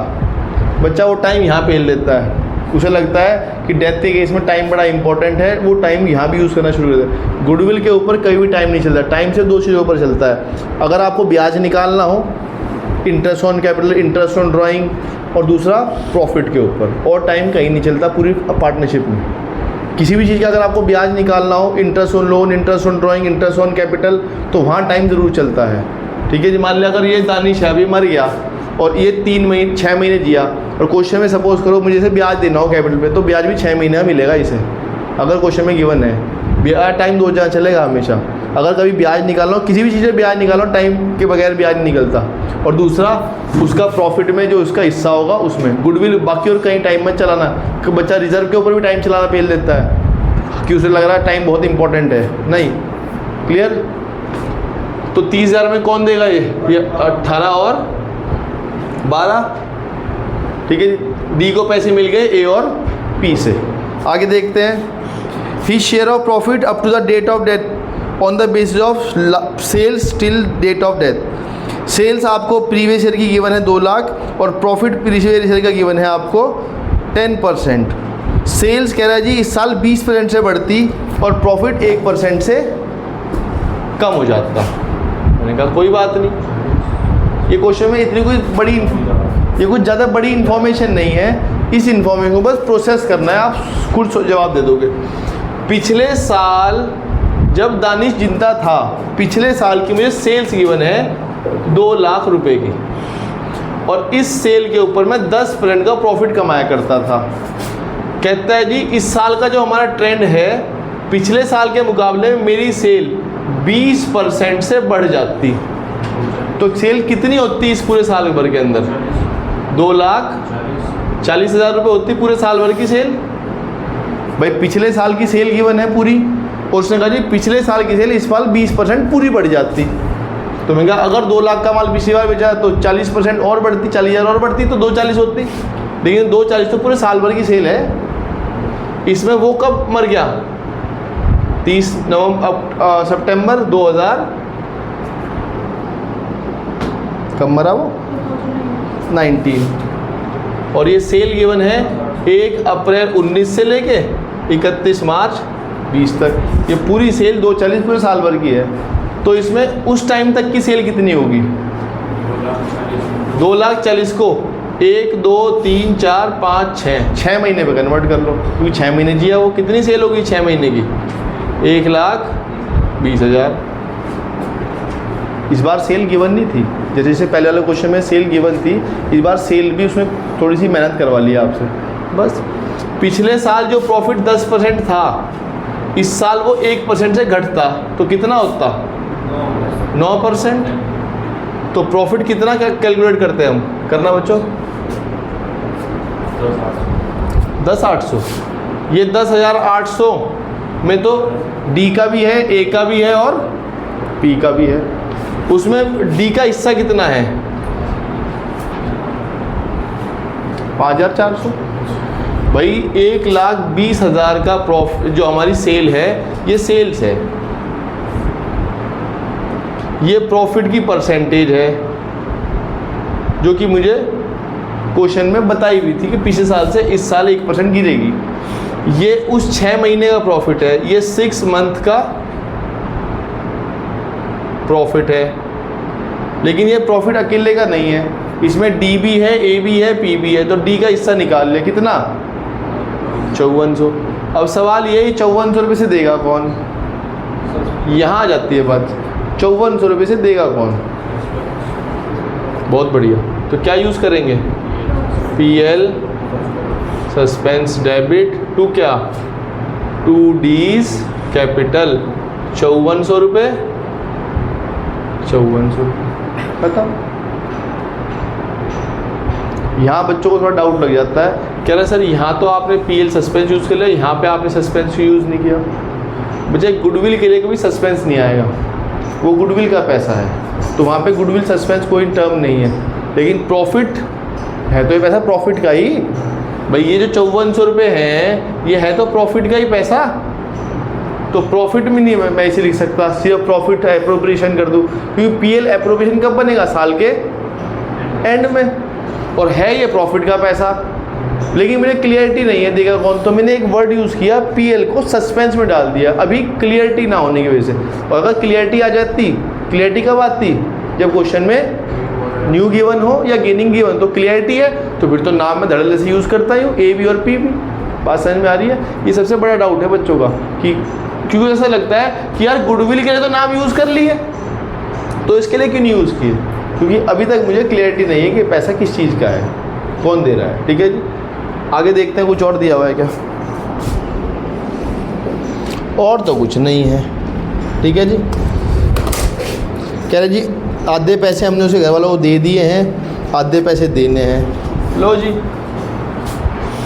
बच्चा वो टाइम यहाँ पे ले लेता है, उसे लगता है कि डेथ के केस में टाइम बड़ा इंपॉर्टेंट है, वो टाइम यहाँ भी यूज़ करना शुरू कर देता है। गुडविल के ऊपर कहीं भी टाइम नहीं चलता। टाइम से 2 चीज़ों पर चलता है। अगर आपको ब्याज निकालना हो, interest on capital, interest on drawing, और दूसरा प्रॉफिट के ऊपर, और टाइम कहीं नहीं चलता पूरी पार्टनरशिप में। किसी भी चीज़ का अगर आपको ब्याज निकालना हो, interest on loan, interest on drawing, interest on capital, तो वहाँ टाइम ज़रूर चलता है। ठीक है जी। मान लिया अगर ये दानिश है अभी मर गया और ये 6 महीने जिया, और क्वेश्चन में सपोज करो मुझे इसे ब्याज देना हो कैपिटल पे, तो ब्याज भी 6 महीने में मिलेगा इसे, अगर क्वेश्चन में गिवन है। ब्याज टाइम 2 जगह चलेगा हमेशा। अगर कभी ब्याज निकालना हो, किसी भी चीज़ में ब्याज निकालना हो, टाइम के बगैर ब्याज नहीं निकलता। और दूसरा उसका प्रॉफिट में जो उसका हिस्सा होगा उसमें गुडविल, बाकी और कहीं टाइम मत चलाना। कि बच्चा रिजर्व के ऊपर भी टाइम चलाना पेल देता है कि उसे लग रहा है टाइम बहुत इंपॉर्टेंट है। नहीं, क्लियर? तो 30,000 में कौन देगा? ये 18 और 12। ठीक है, डी को पैसे मिल गए ए और पी से। आगे देखते हैं। He share of profit up to the date of death on the basis of sales till date of death. Sales आपको प्रीवियस ईयर की गिवन है 2 लाख, और प्रॉफिट प्रीवियस ईयर का गिवन है आपको 10%। सेल्स कह रहा है जी इस साल 20% से बढ़ती और प्रॉफिट 1% से कम हो जाता। मैंने कहा कोई बात नहीं, ये क्वेश्चन में इतनी कोई बड़ी, ये कुछ ज़्यादा बड़ी इन्फॉर्मेशन नहीं है। इस इन्फॉर्मेशन को बस प्रोसेस करना है, आप खुद जवाब दे दोगे। पिछले साल जब दानिश जिंदा था, पिछले साल की मुझे सेल्स गिवन है 2 लाख रुपए की, और इस सेल के ऊपर मैं 10% का प्रॉफिट कमाया करता था। कहता है जी इस साल का जो हमारा ट्रेंड है, पिछले साल के मुकाबले में मेरी सेल 20% से बढ़ जाती। तो सेल कितनी होती इस पूरे साल भर के अंदर? 2,40,000 रुपये होती पूरे साल भर की सेल। भाई पिछले साल की सेल गिवन है पूरी, और उसने कहा जी पिछले साल की सेल इस साल 20% पूरी बढ़ जाती। तो मैंने कहा अगर 2 लाख का माल पिछली बार बेचा तो 40% और बढ़ती, 40,000 और बढ़ती तो 240 होती। लेकिन 240 तो पूरे साल भर की सेल है। इसमें वो कब मर गया? 30 सितंबर 2000, कब मरा वो? 19। और ये सेल गिवन है 1 अप्रैल 19 से लेके 31 मार्च 20 तक। ये पूरी सेल 240 पूरे साल भर की है। तो इसमें उस टाइम तक की सेल कितनी होगी? 2,40,000 को 1, 2, 3, 4, 5, 6 महीने पे कन्वर्ट कर लो, क्योंकि 6 महीने जिया वो। कितनी सेल होगी 6 महीने की? 1,20,000। इस बार सेल गिवन नहीं थी, जैसे पहले वाले क्वेश्चन में सेल गिवन थी, इस बार सेल भी उसमें थोड़ी सी मेहनत करवा लिया आपसे बस। पिछले साल जो प्रॉफिट 10% था, इस साल वो 1% से घटता तो कितना होता? 9%। तो प्रॉफिट कितना कैलकुलेट करते हैं हम? करना बच्चों 10,800। ये 10,800 में तो डी का भी है, ए का भी है और पी का भी है। उसमें डी का हिस्सा कितना है? 5,400। भाई 1,20,000 का प्रॉफिट जो हमारी सेल है, ये सेल्स है, ये प्रॉफिट की परसेंटेज है जो कि मुझे क्वेश्चन में बताई हुई थी कि पिछले साल से इस साल 1% गिरेगी। ये उस 6 महीने का प्रॉफिट है, ये 6 मंथ का प्रॉफिट है। लेकिन ये प्रॉफिट अकेले का नहीं है, इसमें डी भी है, ए भी है, पी भी है, तो डी का हिस्सा निकाल ले, कितना 5400। अब सवाल ये 5400 रुपये से देगा कौन, यहाँ आ जाती है बात, 5400 रुपये से देगा कौन। बहुत बढ़िया, तो क्या यूज़ करेंगे, PL सस्पेंस डेबिट टू क्या, टू डीज कैपिटल, 5400 रुपये, 5400 खत्म। यहाँ बच्चों को थोड़ा डाउट लग जाता है, कह रहे सर यहाँ तो आपने PL सस्पेंस यूज़ कर लिया, यहाँ पे आपने सस्पेंस यूज़ नहीं किया। बच्चे गुडविल के लिए कभी सस्पेंस नहीं आएगा, वो गुडविल का पैसा है, तो वहाँ पे गुडविल सस्पेंस कोई टर्म नहीं है। लेकिन प्रॉफिट है तो ये पैसा प्रॉफिट का ही, भाई ये जो 5400 रुपये है ये है तो प्रॉफिट का ही पैसा, तो प्रॉफिट में नहीं मैं ऐसे लिख सकता सिर्फ प्रॉफिट एप्रोप्रिएशन कर दूँ, क्योंकि PL एप्रोप्रिएशन कब बनेगा, साल के एंड में, और है ये प्रॉफिट का पैसा। लेकिन मेरे क्लियरिटी नहीं है देगा कौन, तो मैंने एक वर्ड यूज़ किया, PL को सस्पेंस में डाल दिया अभी क्लियरिटी ना होने की वजह से। और अगर क्लियरिटी आ जाती, क्लियरिटी कब आती, जब क्वेश्चन में न्यू गिवन हो या गेनिंग गिवन, तो क्लियरिटी है तो फिर तो नाम में धड़ल्ले से यूज़ करता हूँ, A भी और P भी। बात समझ में आ रही है। ये सबसे बड़ा डाउट है बच्चों का, कि क्योंकि ऐसा लगता है कि यार गुडविल के लिए तो नाम यूज़ कर लिए, तो इसके लिए क्यों नहीं यूज़ किए, क्योंकि अभी तक मुझे क्लियरिटी नहीं है कि पैसा किस चीज़ का है, कौन दे रहा है। ठीक है जी, आगे देखते हैं कुछ और दिया हुआ है क्या, और तो कुछ नहीं है। ठीक है जी, कह रहे जी आधे पैसे हमने उसे घर वालों को दे दिए हैं, आधे पैसे देने हैं। लो जी,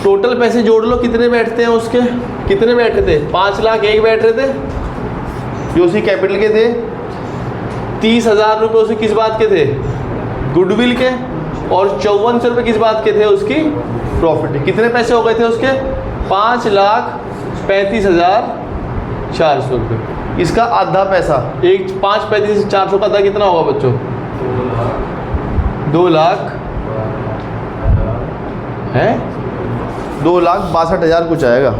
टोटल पैसे जोड़ लो, कितने बैठते हैं उसके, कितने बैठे थे, 5 लाख एक बैठ रहे थे जो उसी कैपिटल के थे। 30,000 रुपये उसे किस बात के थे, गुडविल के, और 5400 रुपये किस बात के थे, उसकी प्रॉफिट। कितने पैसे हो गए थे उसके, 5,35,400 रुपये। इसका आधा पैसा, एक 5,35,400 का आधा कितना होगा बच्चों, 2 लाख है, 2,62,000 कुछ आएगा,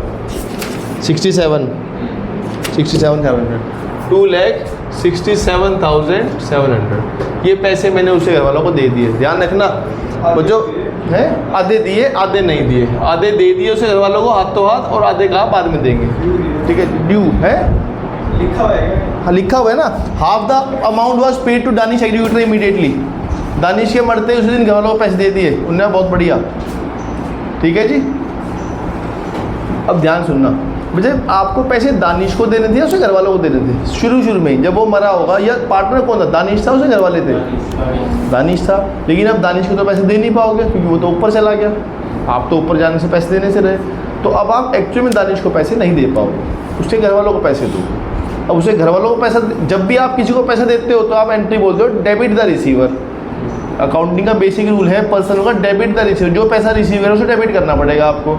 67,700, 2,67,700। ये पैसे मैंने उसे घर वालों को दे दिए। ध्यान रखना बच्चों, है आधे दिए आधे नहीं दिए, आधे दे दिए उसे घर वालों को हाथों हाथ, और आधे कहा बाद में देंगे। ठीक है, ड्यू है, लिखा हुआ है, हाँ लिखा हुआ है ना, half the amount was paid to Danish executor immediately. Danish के मरते उसी दिन घर वालों को पैसे दे दिए उन्होंने, बहुत बढ़िया। ठीक है जी, अब ध्यान सुनना, मुझे आपको पैसे दानिश को देने थे या उसे घर वालों को देने थे, शुरू में जब वो मरा होगा, या पार्टनर कौन था, दानिश था, उसे घर वाले थे, दानिश था। लेकिन अब दानिश को तो पैसे दे नहीं पाओगे क्योंकि वो तो ऊपर चला गया, आप तो ऊपर जाने से पैसे देने से रहे, तो अब आप एक्चुअली में दानिश को पैसे नहीं दे पाओगे, उसके घर वालों को पैसे दो। अब उसे घर वालों को पैसा, जब भी आप किसी को पैसा देते हो तो आप एंट्री बोलते हो डेबिट द रिसीवर। अकाउंटिंग का बेसिक रूल है, पर्सन होगा डेबिट द रिसीवर, जो पैसा रिसीव है उसे डेबिट करना पड़ेगा आपको।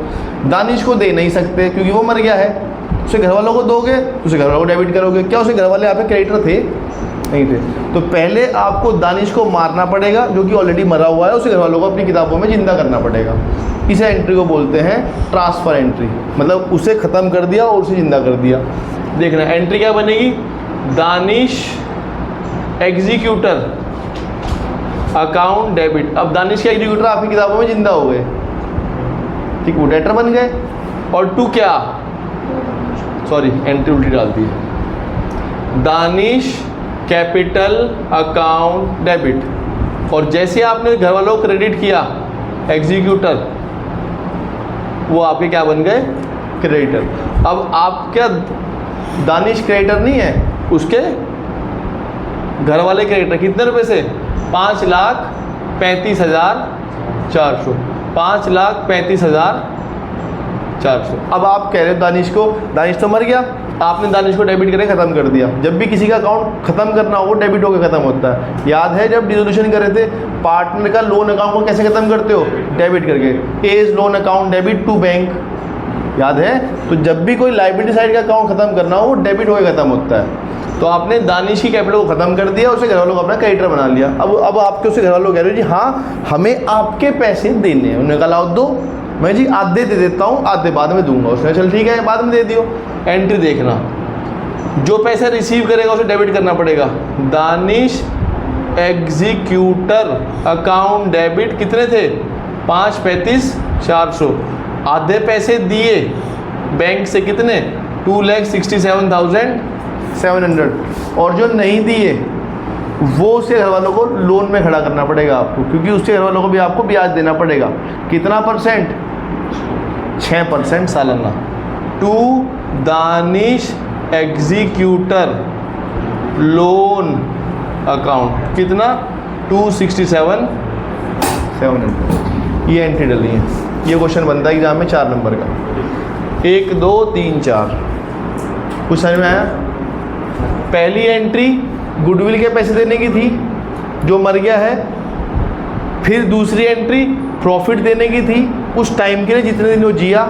दानिश को दे नहीं सकते क्योंकि वो मर गया है, उसे घर वालों को दोगे तो उसे घर वालों को डेबिट करोगे। क्या उसे घर वाले यहाँ पे क्रेडिटर थे, नहीं थे, तो पहले आपको दानिश को मारना पड़ेगा जो कि ऑलरेडी मरा हुआ है, उसे घर वालों को अपनी किताबों में जिंदा करना पड़ेगा। इसे एंट्री को बोलते हैं ट्रांसफ़र एंट्री, मतलब उसे ख़त्म कर दिया और उसे जिंदा कर दिया। देखना एंट्री क्या बनेगी, दानिश एग्जीक्यूटर अकाउंट डेबिट। अब दानिश के एग्जीक्यूटर आपकी किताबों में जिंदा हो गए, ठीक, वो डेटर बन गए। और टू क्या, सॉरी एंट्री उल्टी डाल दी, दानिश कैपिटल अकाउंट डेबिट। और जैसे आपने घर वालों को क्रेडिट किया एग्जीक्यूटर, वो आपके क्या बन गए, क्रेडिटर। अब आप क्या दानिश क्रेडिटर नहीं है, उसके घर वाले क्रेडिटर। कितने रुपए से, 5,35,400, 5,35,400। अब आप कह रहे हो दानिश को, दानिश तो मर गया, आपने दानिश को डेबिट करके ख़त्म कर दिया। जब भी किसी का अकाउंट ख़त्म करना हो वो डेबिट होकर ख़त्म होता है। याद है जब डिसोल्यूशन कर रहे थे, पार्टनर का लोन अकाउंट को कैसे ख़त्म करते हो, डेबिट करके, as loan account debit to bank, याद है। तो जब भी कोई लाइबिलिटी साइड का अकाउंट ख़त्म करना हो वो डेबिट होकर ख़त्म होता है। तो आपने दानिश की कैपिटल को ख़त्म कर दिया, उसे घर वालों को अपना क्रेडिटर बना लिया। अब आपके उसे घर वालों कह रहे हो जी हाँ हमें आपके पैसे देने हैं, उन्होंने कहा लाओ दो, मैं जी आधे दे देता हूँ आधे बाद में दूंगा। उसने चल ठीक है बाद में दे दियो। एंट्री देखना, जो पैसा रिसीव करेगा उसे डेबिट करना पड़ेगा, दानिश एग्जीक्यूटर अकाउंट डेबिट कितने थे 535,400। आधे पैसे दिए बैंक से कितने 2,67,700 और जो नहीं दिए वो उसके घर वालों को लोन में खड़ा करना पड़ेगा आपको, क्योंकि उसके घर वालों को भी आपको ब्याज देना पड़ेगा। कितना परसेंट 6% सालाना। To Danish executor loan account कितना 267,700। ये एंट्री डली है। ये क्वेश्चन बनता है एग्जाम में 4 नंबर का। 1 2 3 4 कुछ समझ में आया? पहली एंट्री गुडविल के पैसे देने की थी जो मर गया है। फिर दूसरी एंट्री प्रॉफिट देने की थी उस टाइम के लिए जितने दिन वो जिया।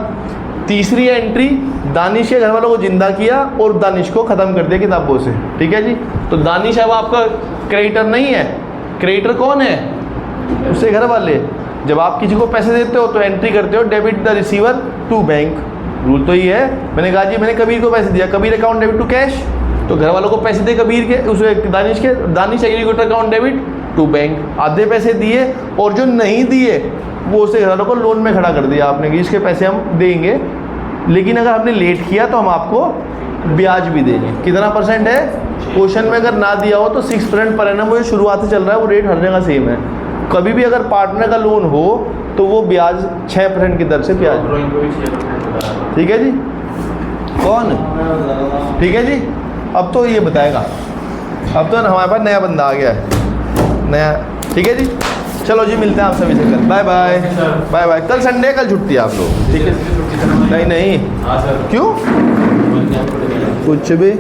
तीसरी एंट्री दानिश के घर वालों को जिंदा किया और दानिश को ख़त्म कर दिया किताबों से। ठीक है जी। तो दानिश अब आपका क्रेडिटर नहीं है। क्रेडिटर कौन है? उसके घर वाले। जब आप किसी को पैसे देते हो तो एंट्री करते हो debit the receiver to bank. Rule तो ये है। मैंने कहा जी मैंने कबीर को पैसे दिया, Kabir account debit to cash, तो घर वालों को पैसे दे कबीर के उस दानिश के, Danish executor account debit to bank. आधे पैसे दिए और जो नहीं दिए वो उसके घर वालों को लोन में खड़ा कर दिया आपने कि इसके पैसे हम देंगे, लेकिन अगर हमने लेट किया तो हम आपको ब्याज भी देंगे। कितना परसेंट है? क्वेश्चन में अगर ना दिया हो तो 6% पर एनम, वो शुरुआत से चल रहा है, वो रेट हर जगह सेम है। कभी भी अगर पार्टनर का लोन हो तो वो ब्याज 6% की दर से ब्याज। ठीक है जी। कौन? ठीक है जी। अब तो ये बताएगा। अब तो हमारे पास नया बंदा आ गया है, नया। ठीक है जी। चलो जी मिलते हैं आप सभी से कल। Bye bye bye bye. कल संडे, कल छुट्टी है आप लोग। ठीक है। नहीं नहीं, क्यों? कुछ भी